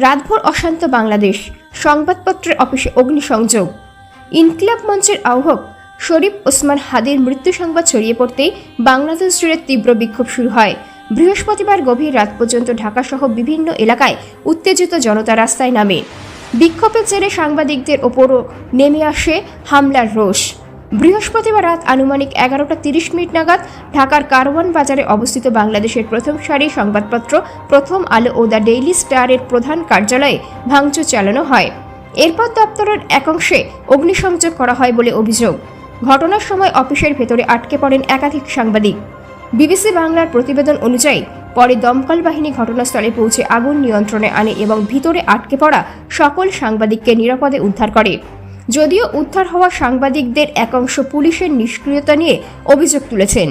রাতভর অশান্ত বাংলাদেশ, সংবাদপত্রের অফিসে অগ্নিসংযোগ। ইনকিলাব মঞ্চের আহ্বায়ক শরীফ ওসমান হাদির মৃত্যু সংবাদ ছড়িয়ে পড়তেই বাংলাদেশ জুড়ে তীব্র বিক্ষোভ শুরু হয়। বৃহস্পতিবার গভীর রাত পর্যন্ত ঢাকাসহ বিভিন্ন এলাকায় উত্তেজিত জনতা রাস্তায় নামে। বিক্ষোভের জেরে সাংবাদিকদের ওপরও নেমে আসে হামলার রোষ। বৃহস্পতিবার রাত আনুমানিক 11:30 নাগাদ ঢাকার কারওয়ান বাজারে অবস্থিত বাংলাদেশের প্রথম সারির সংবাদপত্র প্রথম আলো ও দ্য ডেইলি স্টারের প্রধান কার্যালয়ে ভাঙচুর চালানো হয়। এরপর দপ্তরের একাংশে অগ্নিসংযোগ করা হয় বলে অভিযোগ। ঘটনার সময় অফিসের ভেতরে আটকে পড়েন একাধিক সাংবাদিক। বিবিসি বাংলার প্রতিবেদন অনুযায়ী পরে দমকল বাহিনী ঘটনাস্থলে পৌঁছে আগুন নিয়ন্ত্রণে আনে এবং ভিতরে আটকে পড়া সকল সাংবাদিককে নিরাপদে উদ্ধার করে। যদিও উদ্ধার হওয়া সাংবাদিকদের একাংশ পুলিশের নিষ্ক্রিয়তা নিয়ে অভিযোগ তুলেছেন।